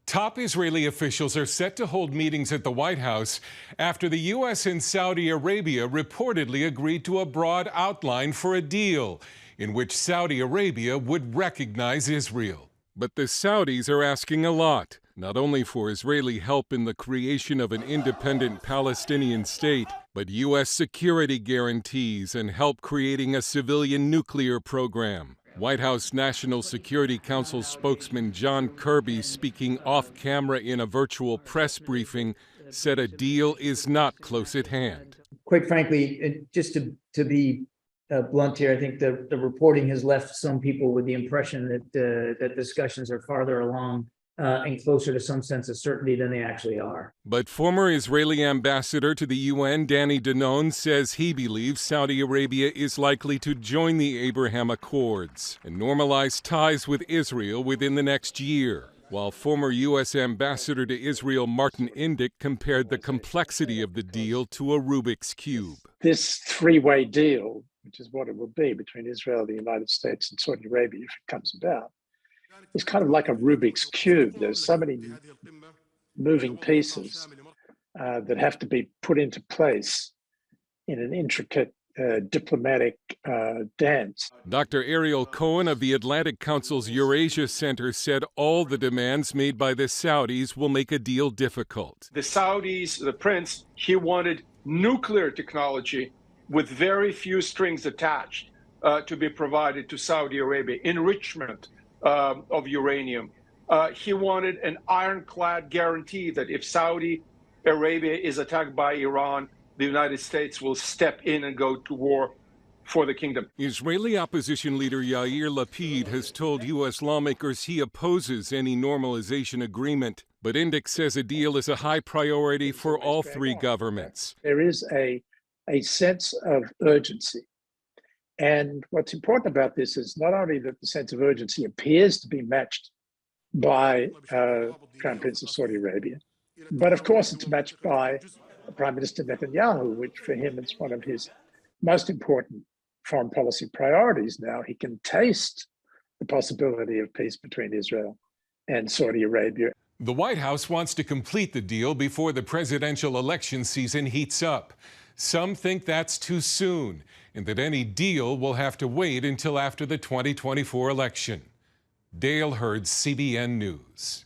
Top Israeli officials are set to hold meetings at the White House after the U.S. and Saudi Arabia reportedly agreed to a broad outline for a deal in which Saudi Arabia would recognize Israel. But the Saudis are asking a lot, not only for Israeli help in the creation of an independent Palestinian state, but U.S. security guarantees and help creating a civilian nuclear program. White House National Security Council spokesman John Kirby, speaking off-camera in a virtual press briefing, said a deal is not close at hand. Quite frankly, just to be blunt here, I think the reporting has left some people with the impression that discussions are farther along and closer to some sense of certainty than they actually are. But former Israeli ambassador to the UN, Danny Danon, says he believes Saudi Arabia is likely to join the Abraham Accords and normalize ties with Israel within the next year, while former U.S. ambassador to Israel, Martin Indyk, compared the complexity of the deal to a Rubik's Cube. This three-way deal, which is what it will be between Israel, the United States, and Saudi Arabia if it comes about, it's kind of like a Rubik's Cube. There's so many moving pieces that have to be put into place in an intricate diplomatic dance. Dr. Ariel Cohen of the Atlantic Council's Eurasia Center said all the demands made by the Saudis will make a deal difficult. The Saudis, the prince, he wanted nuclear technology with very few strings attached to be provided to Saudi Arabia, enrichment of uranium. He wanted an ironclad guarantee that if Saudi Arabia is attacked by Iran, the United States will step in and go to war for the kingdom. Israeli opposition leader Yair Lapid has told U.S. lawmakers he opposes any normalization agreement, but Indyk says a deal is a high priority for all three governments. There is a sense of urgency. And what's important about this is not only that the sense of urgency appears to be matched by Crown Prince of Saudi Arabia, but of course it's matched by Prime Minister Netanyahu, which for him is one of his most important foreign policy priorities now. He can taste the possibility of peace between Israel and Saudi Arabia. The White House wants to complete the deal before the presidential election season heats up. Some think that's too soon, and that any deal will have to wait until after the 2024 election. Hurd, CBN News.